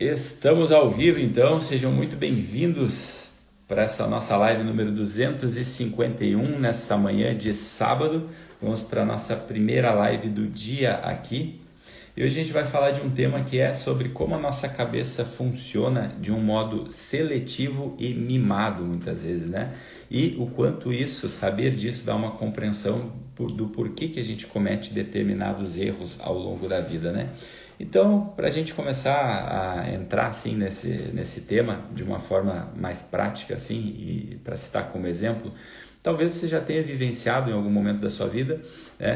Estamos ao vivo, então, sejam muito bem-vindos para essa nossa live número 251, nessa manhã de sábado. Vamos para a nossa primeira live do dia aqui. E hoje a gente vai falar de um tema que é sobre como a nossa cabeça funciona de um modo seletivo e mimado, muitas vezes, né? E o quanto isso, saber disso, dá uma compreensão do porquê que a gente comete determinados erros ao longo da vida, né? Então, para a gente começar a entrar assim nesse tema de uma forma mais prática, assim, e para citar como exemplo, talvez você já tenha vivenciado em algum momento da sua vida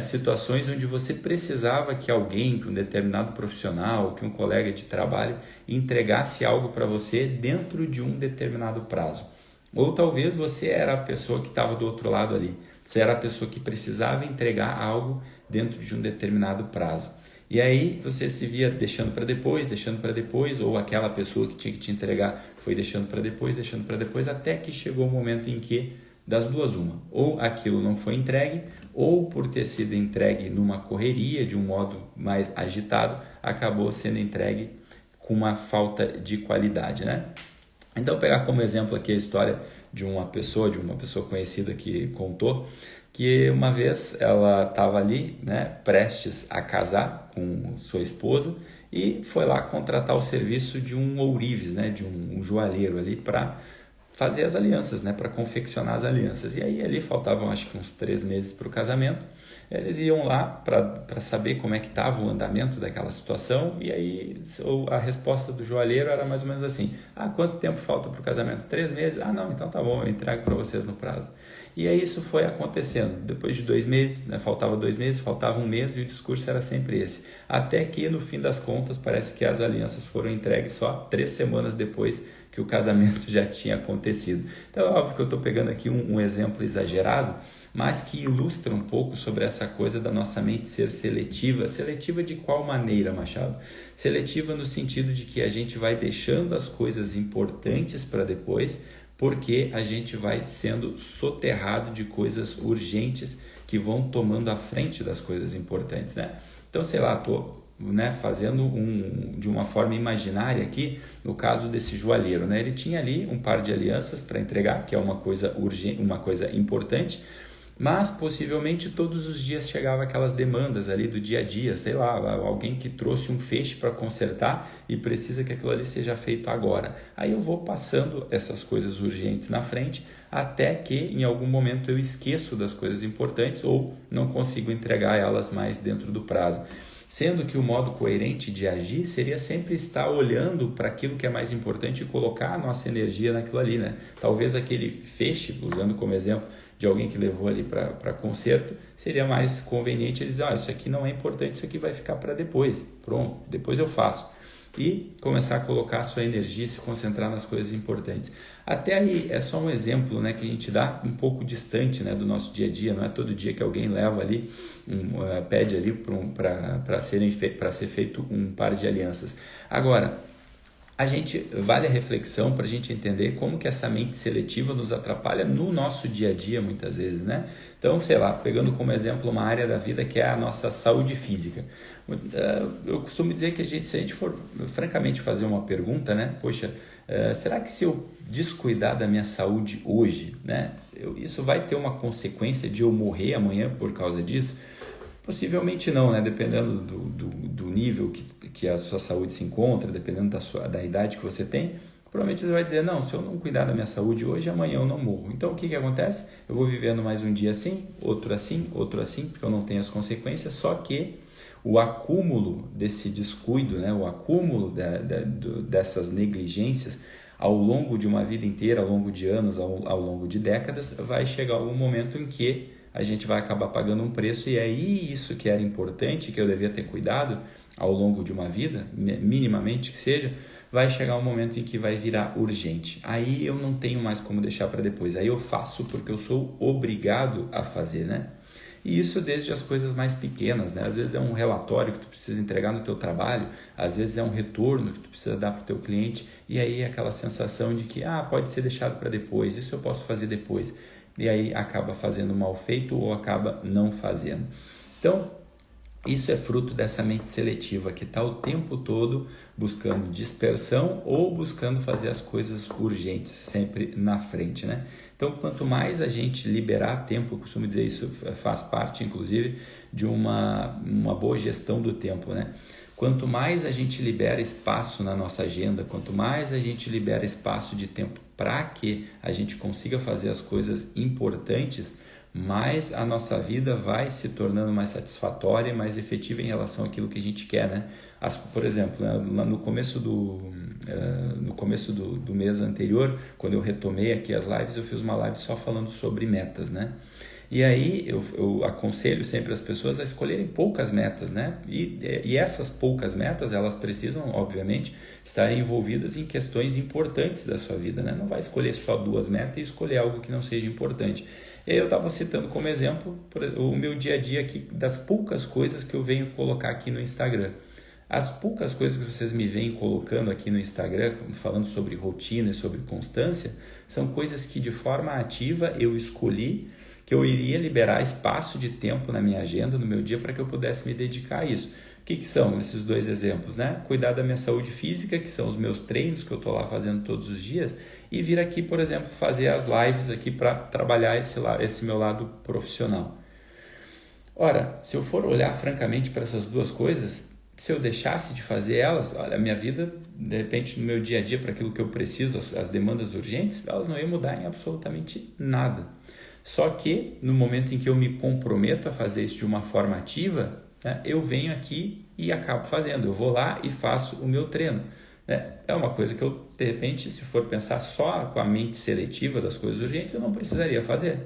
situações onde você precisava que alguém, que um determinado profissional, que um colega de trabalho entregasse algo para você dentro de um determinado prazo. Ou talvez você era a pessoa que estava do outro lado ali. Você era a pessoa que precisava entregar algo dentro de um determinado prazo. E aí você se via deixando para depois, ou aquela pessoa que tinha que te entregar foi deixando para depois, até que chegou o momento em que, das duas uma, ou aquilo não foi entregue, ou por ter sido entregue numa correria, de um modo mais agitado, acabou sendo entregue com uma falta de qualidade, né? Então, pegar como exemplo aqui a história de uma pessoa conhecida que contou que uma vez ela estava ali, né, prestes a casar com sua esposa e foi lá contratar o serviço de um ourives, né, de um joalheiro ali para fazer as alianças, né, para confeccionar as alianças. E aí ali faltavam acho que uns 3 meses para o casamento. Eles iam lá para saber como é que estava o andamento daquela situação, e aí a resposta do joalheiro era mais ou menos assim: quanto tempo falta para o casamento? 3 meses? Não, então tá bom, eu entrego para vocês no prazo. E aí isso foi acontecendo. Depois de 2 meses, né, faltava 2 meses, faltava 1 mês, e o discurso era sempre esse. Até que, no fim das contas, parece que as alianças foram entregues só 3 semanas depois que o casamento já tinha acontecido. Então é óbvio que eu estou pegando aqui um exemplo exagerado, mas que ilustra um pouco sobre essa coisa da nossa mente ser seletiva. Seletiva de qual maneira, Machado? Seletiva no sentido de que a gente vai deixando as coisas importantes para depois, porque a gente vai sendo soterrado de coisas urgentes que vão tomando a frente das coisas importantes, né? Então, sei lá, estou fazendo de uma forma imaginária aqui, no caso desse joalheiro, né? Ele tinha ali um par de alianças para entregar, que é uma coisa urgente, uma coisa importante, mas possivelmente todos os dias chegava aquelas demandas ali do dia a dia, sei lá, alguém que trouxe um feixe para consertar e precisa que aquilo ali seja feito agora. Aí eu vou passando essas coisas urgentes na frente até que em algum momento eu esqueço das coisas importantes ou não consigo entregar elas mais dentro do prazo. Sendo que o modo coerente de agir seria sempre estar olhando para aquilo que é mais importante e colocar a nossa energia naquilo ali, né? Talvez aquele feixe, usando como exemplo de alguém que levou ali para conserto, seria mais conveniente ele dizer: isso aqui não é importante, isso aqui vai ficar para depois, pronto, depois eu faço. E começar a colocar a sua energia e se concentrar nas coisas importantes. Até aí é só um exemplo, né, que a gente dá um pouco distante, né, do nosso dia a dia. Não é todo dia que alguém leva ali, pede ali para ser feito um par de alianças. Agora, vale a reflexão para a gente entender como que essa mente seletiva nos atrapalha no nosso dia a dia muitas vezes, né? Então, sei lá, pegando como exemplo uma área da vida que é a nossa saúde física. Eu costumo dizer que se a gente for francamente fazer uma pergunta, né? Poxa, será que se eu descuidar da minha saúde hoje, né, isso vai ter uma consequência de eu morrer amanhã por causa disso? Possivelmente não, né? Dependendo do nível que a sua saúde se encontra, dependendo da idade que você tem, provavelmente você vai dizer: não, se eu não cuidar da minha saúde hoje, amanhã eu não morro. Então o que acontece? Eu vou vivendo mais um dia assim, outro assim, porque eu não tenho as consequências, só que o acúmulo desse descuido, né? O acúmulo dessas negligências ao longo de uma vida inteira, ao longo de anos, ao longo de décadas, vai chegar algum momento em que a gente vai acabar pagando um preço, e aí isso que era importante, que eu devia ter cuidado ao longo de uma vida, minimamente que seja, vai chegar um momento em que vai virar urgente. Aí eu não tenho mais como deixar para depois, aí eu faço porque eu sou obrigado a fazer, né? E isso desde as coisas mais pequenas, né? Às vezes é um relatório que tu precisa entregar no teu trabalho, às vezes é um retorno que tu precisa dar para o teu cliente, e aí aquela sensação de que pode ser deixado para depois, isso eu posso fazer depois. E aí acaba fazendo mal feito ou acaba não fazendo. Então, Isso é fruto dessa mente seletiva que está o tempo todo buscando dispersão ou buscando fazer as coisas urgentes, sempre na frente, né? Então, quanto mais a gente liberar tempo, eu costumo dizer isso, faz parte, inclusive, de uma boa gestão do tempo, né? Quanto mais a gente libera espaço na nossa agenda, quanto mais a gente libera espaço de tempo para que a gente consiga fazer as coisas importantes, mais a nossa vida vai se tornando mais satisfatória e mais efetiva em relação àquilo que a gente quer, né? Por exemplo, no começo do mês anterior, quando eu retomei aqui as lives, eu fiz uma live só falando sobre metas, né? E aí eu aconselho sempre as pessoas a escolherem poucas metas, né? E essas poucas metas, elas precisam, obviamente, estar envolvidas em questões importantes da sua vida, né? Não vai escolher só 2 metas e escolher algo que não seja importante. E aí eu estava citando como exemplo o meu dia a dia aqui, das poucas coisas que eu venho colocar aqui no Instagram. As poucas coisas que vocês me veem colocando aqui no Instagram, falando sobre rotina e sobre constância, são coisas que de forma ativa eu escolhi, que eu iria liberar espaço de tempo na minha agenda, no meu dia, para que eu pudesse me dedicar a isso. O que são esses 2 exemplos, né? Cuidar da minha saúde física, que são os meus treinos que eu estou lá fazendo todos os dias, e vir aqui, por exemplo, fazer as lives aqui para trabalhar esse meu lado profissional. Ora, se eu for olhar francamente para essas 2 coisas, se eu deixasse de fazer elas, olha, a minha vida, de repente, no meu dia a dia, para aquilo que eu preciso, as demandas urgentes, elas não iam mudar em absolutamente nada. Só que, no momento em que eu me comprometo a fazer isso de uma forma ativa, né, eu venho aqui e acabo fazendo. Eu vou lá e faço o meu treino. Né? É uma coisa que eu, de repente, se for pensar só com a mente seletiva das coisas urgentes, eu não precisaria fazer.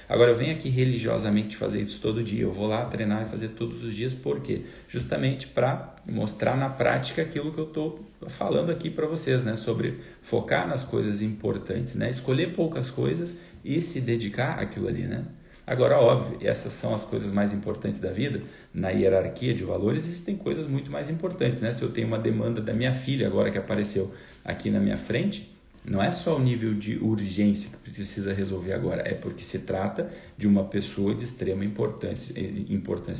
Agora, eu venho aqui religiosamente fazer isso todo dia. Eu vou lá treinar e fazer todos os dias. Por quê? Justamente para mostrar na prática aquilo que eu estou falando aqui para vocês, né? Sobre focar nas coisas importantes, né? Escolher poucas coisas e se dedicar àquilo ali, né? Agora, óbvio, essas são as coisas mais importantes da vida. Na hierarquia de valores, existem coisas muito mais importantes, né? Se eu tenho uma demanda da minha filha agora que apareceu aqui na minha frente, não é só o nível de urgência que precisa resolver agora, é porque se trata de uma pessoa de extrema importância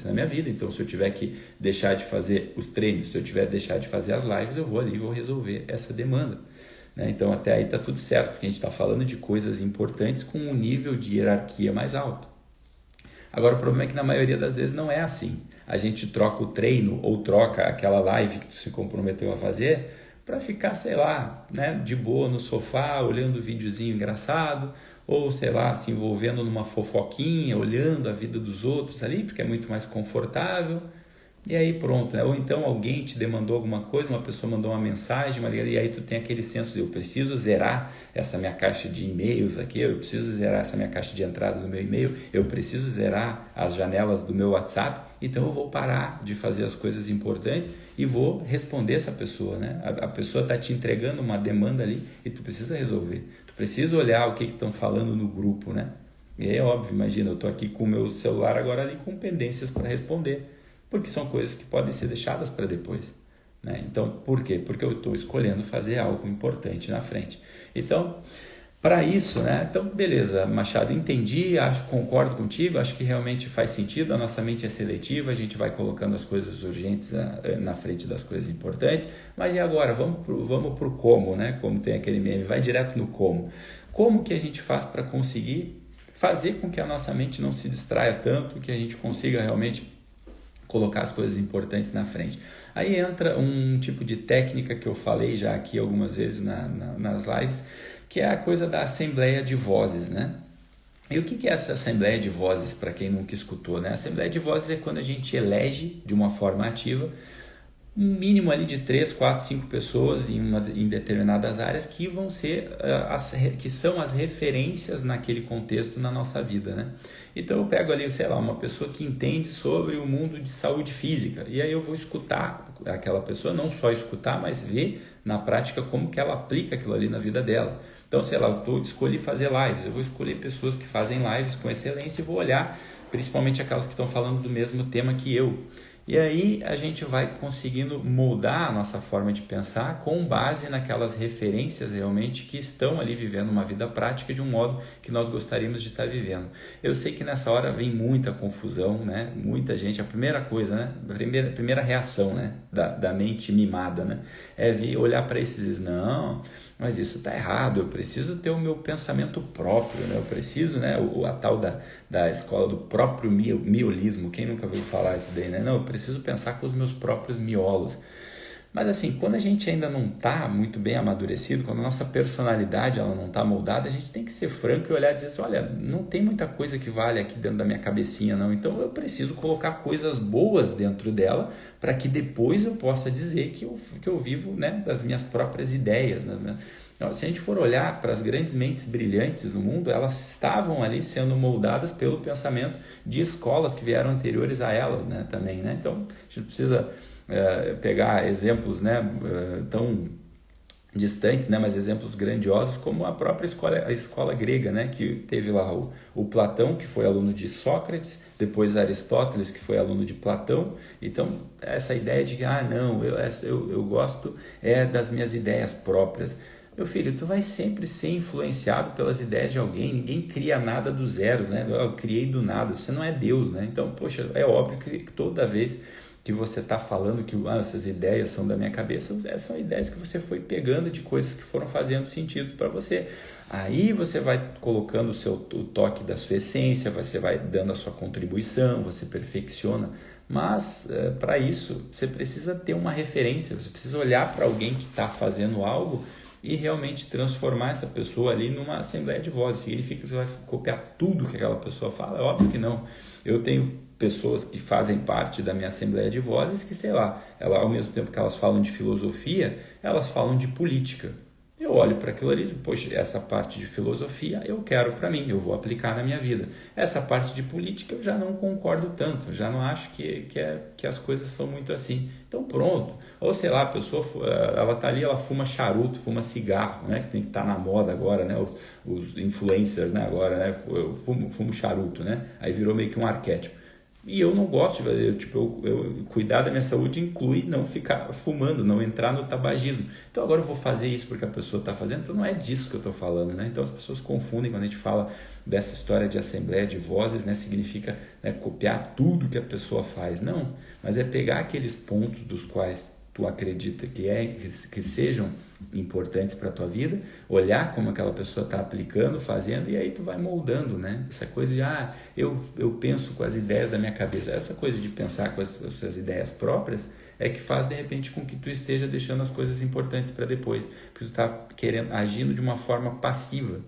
na minha vida. Então, se eu tiver que deixar de fazer os treinos, se eu tiver que deixar de fazer as lives, eu vou ali e vou resolver essa demanda. Né? Então, até aí está tudo certo, porque a gente está falando de coisas importantes com um nível de hierarquia mais alto. Agora, o problema é que na maioria das vezes não é assim. A gente troca o treino ou troca aquela live que tu se comprometeu a fazer para ficar, sei lá, né, de boa no sofá, olhando um videozinho engraçado, ou, sei lá, se envolvendo numa fofoquinha, olhando a vida dos outros ali, porque é muito mais confortável. E aí pronto, né? Ou então alguém te demandou alguma coisa, uma pessoa mandou uma mensagem, e aí tu tem aquele senso de eu preciso zerar essa minha caixa de e-mails aqui, eu preciso zerar essa minha caixa de entrada do meu e-mail, eu preciso zerar as janelas do meu WhatsApp, então eu vou parar de fazer as coisas importantes e vou responder essa pessoa, né? A pessoa está te entregando uma demanda ali e tu precisa resolver, tu precisa olhar o que estão falando no grupo, né? E é óbvio, imagina, eu estou aqui com o meu celular agora ali com pendências para responder, porque são coisas que podem ser deixadas para depois. Né? Então, por quê? Porque eu estou escolhendo fazer algo importante na frente. Então, para isso, né? Então, beleza, Machado, entendi, concordo contigo, acho que realmente faz sentido, a nossa mente é seletiva, a gente vai colocando as coisas urgentes na frente das coisas importantes, mas e agora? Vamos pro como, né? Como tem aquele meme, vai direto no como. Como que a gente faz para conseguir fazer com que a nossa mente não se distraia tanto, que a gente consiga realmente colocar as coisas importantes na frente. Aí entra um tipo de técnica que eu falei já aqui algumas vezes nas lives, que é a coisa da assembleia de vozes, né? E o que é essa assembleia de vozes, para quem nunca escutou, né? A assembleia de vozes é quando a gente elege de uma forma ativa um mínimo ali de 3, 4, 5 pessoas em determinadas áreas que vão ser que são as referências naquele contexto na nossa vida, né? Então eu pego ali, sei lá, uma pessoa que entende sobre o mundo de saúde física e aí eu vou escutar aquela pessoa, não só escutar, mas ver na prática como que ela aplica aquilo ali na vida dela. Então, sei lá, eu escolhi fazer lives, eu vou escolher pessoas que fazem lives com excelência e vou olhar principalmente aquelas que estão falando do mesmo tema que eu. E aí a gente vai conseguindo moldar a nossa forma de pensar com base naquelas referências realmente que estão ali vivendo uma vida prática de um modo que nós gostaríamos de estar vivendo. Eu sei que nessa hora vem muita confusão, né? Muita gente, a primeira coisa, né? A primeira reação, né? Da mente mimada, né? É vir olhar para isso e dizer, não, mas isso está errado, eu preciso ter o meu pensamento próprio, né? Eu preciso, né? A tal da escola do próprio miolismo, quem nunca ouviu falar isso daí, né? Não, eu preciso pensar com os meus próprios miolos. Mas assim, quando a gente ainda não está muito bem amadurecido, quando a nossa personalidade ela não está moldada, a gente tem que ser franco e olhar e dizer assim, olha, não tem muita coisa que vale aqui dentro da minha cabecinha não, então eu preciso colocar coisas boas dentro dela para que depois eu possa dizer que eu vivo, né, das minhas próprias ideias, né? Então, se a gente for olhar para as grandes mentes brilhantes do mundo, elas estavam ali sendo moldadas pelo pensamento de escolas que vieram anteriores a elas, né, também, né? Então, a gente precisa pegar exemplos, né, tão distantes, né, mas exemplos grandiosos como a própria escola grega, né, que teve lá o Platão, que foi aluno de Sócrates, depois Aristóteles, que foi aluno de Platão. Então, essa ideia de que, não, eu gosto das minhas ideias próprias. Meu filho, tu vai sempre ser influenciado pelas ideias de alguém, ninguém cria nada do zero, né? Eu criei do nada, você não é Deus, né? Então, poxa, é óbvio que toda vez que você está falando que essas ideias são da minha cabeça, essas são ideias que você foi pegando de coisas que foram fazendo sentido para você. Aí você vai colocando o toque da sua essência, você vai dando a sua contribuição, você perfecciona. Mas para isso você precisa ter uma referência, você precisa olhar para alguém que está fazendo algo e realmente transformar essa pessoa ali numa assembleia de vozes. Significa que você vai copiar tudo que aquela pessoa fala? É óbvio que não. Eu tenho pessoas que fazem parte da minha assembleia de vozes que, sei lá, ao mesmo tempo que elas falam de filosofia, elas falam de política. Eu olho para aquilo ali e digo, poxa, essa parte de filosofia eu quero para mim, eu vou aplicar na minha vida. Essa parte de política eu já não concordo tanto, já não acho que as coisas são muito assim. Então pronto. Ou sei lá, a pessoa, ela está ali, ela fuma charuto, fuma cigarro, né? Que tem que estar na moda agora, né? Os influencers, né? Agora, né? Eu fumo charuto, né? Aí virou meio que um arquétipo. E eu não gosto de fazer, eu cuidar da minha saúde inclui não ficar fumando, não entrar no tabagismo. Então agora eu vou fazer isso porque a pessoa está fazendo, então não é disso que eu estou falando, né? Então as pessoas confundem quando a gente fala dessa história de assembleia de vozes, né? Significa, né, copiar tudo que a pessoa faz. Não, mas é pegar aqueles pontos dos quais tu acredita que sejam importantes para a tua vida, olhar como aquela pessoa está aplicando, fazendo, e aí tu vai moldando, né? Essa coisa de, eu penso com as ideias da minha cabeça, essa coisa de pensar com as suas ideias próprias é que faz, de repente, com que tu esteja deixando as coisas importantes para depois, porque tu está agindo de uma forma passiva.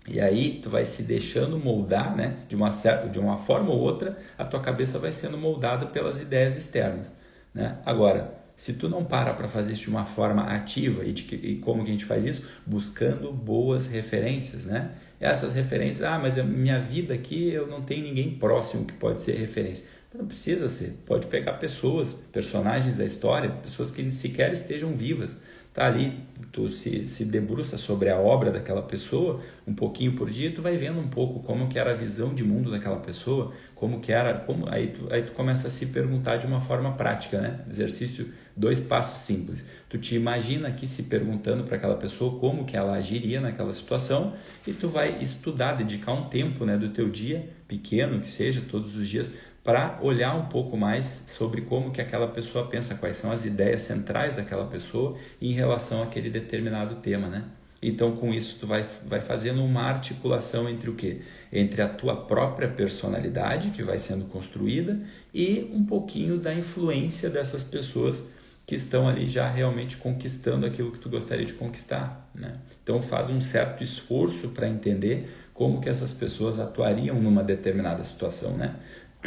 E aí tu vai se deixando moldar, né? De uma forma ou outra, a tua cabeça vai sendo moldada pelas ideias externas, né? Agora, se tu não para fazer isso de uma forma ativa, e como que a gente faz isso? Buscando boas referências, né? Essas referências, mas a minha vida aqui eu não tenho ninguém próximo que pode ser referência. Não precisa ser, pode pegar pessoas, personagens da história, pessoas que sequer estejam vivas. Tá ali, tu se debruça sobre a obra daquela pessoa um pouquinho por dia, tu vai vendo um pouco como que era a visão de mundo daquela pessoa, como que era, aí tu começa a se perguntar de uma forma prática, né? Exercício 2 passos simples. Tu te imagina aqui se perguntando para aquela pessoa como que ela agiria naquela situação e tu vai estudar, dedicar um tempo, né, do teu dia, pequeno que seja, todos os dias, para olhar um pouco mais sobre como que aquela pessoa pensa, quais são as ideias centrais daquela pessoa em relação àquele determinado tema, né? Então, com isso, tu vai fazendo uma articulação entre o quê? Entre a tua própria personalidade, que vai sendo construída, e um pouquinho da influência dessas pessoas que estão ali já realmente conquistando aquilo que tu gostaria de conquistar, né? Então, faz um certo esforço para entender como que essas pessoas atuariam numa determinada situação, né?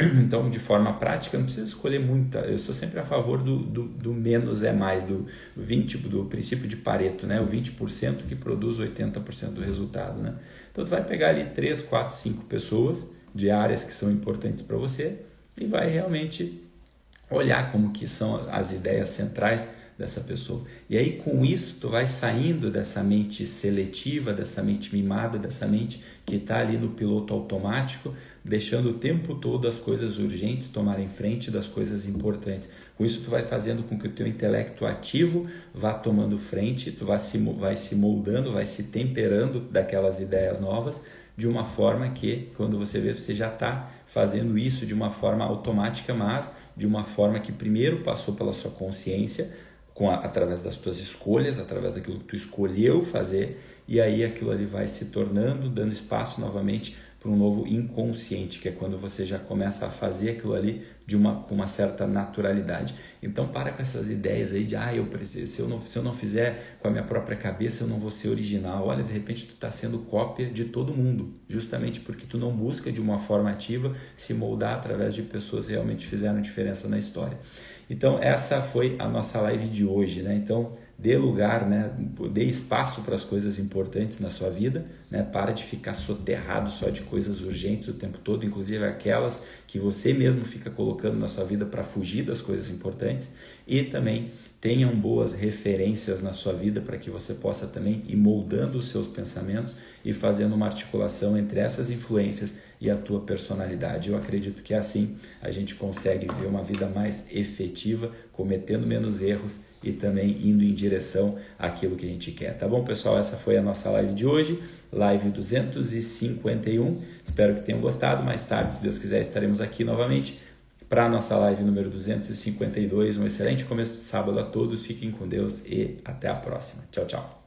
Então, de forma prática, não precisa escolher muita. Eu sou sempre a favor do menos é mais, do princípio de Pareto, né? O 20% que produz 80% do resultado, né? Então, tu vai pegar ali 3, 4, 5 pessoas de áreas que são importantes para você e vai realmente olhar como que são as ideias centrais dessa pessoa. E aí, com isso, tu vai saindo dessa mente seletiva, dessa mente mimada, dessa mente que está ali no piloto automático, deixando o tempo todo as coisas urgentes tomarem frente das coisas importantes. Com isso, tu vai fazendo com que o teu intelecto ativo vá tomando frente, tu vai se moldando, vai se temperando daquelas ideias novas, de uma forma que, quando você vê, você já está fazendo isso de uma forma automática, mas de uma forma que primeiro passou pela sua consciência, através das tuas escolhas, através daquilo que tu escolheu fazer, e aí aquilo ali vai se tornando, dando espaço novamente para um novo inconsciente, que é quando você já começa a fazer aquilo ali com uma certa naturalidade. Então para com essas ideias aí de eu preciso, se eu não fizer com a minha própria cabeça, eu não vou ser original. Olha, de repente tu está sendo cópia de todo mundo, justamente porque tu não busca de uma forma ativa se moldar através de pessoas que realmente fizeram diferença na história. Então essa foi a nossa live de hoje, né? Então dê lugar, né? Dê espaço para as coisas importantes na sua vida, né? Para de ficar soterrado só de coisas urgentes o tempo todo, inclusive aquelas que você mesmo fica colocando na sua vida para fugir das coisas importantes, e também tenham boas referências na sua vida para que você possa também ir moldando os seus pensamentos e fazendo uma articulação entre essas influências e a tua personalidade. Eu acredito que assim a gente consegue viver uma vida mais efetiva, cometendo menos erros e também indo em direção àquilo que a gente quer. Tá bom, pessoal? Essa foi a nossa live de hoje, live 251. Espero que tenham gostado. Mais tarde, se Deus quiser, estaremos aqui novamente para a nossa live número 252. Um excelente começo de sábado a todos. Fiquem com Deus e até a próxima. Tchau, tchau.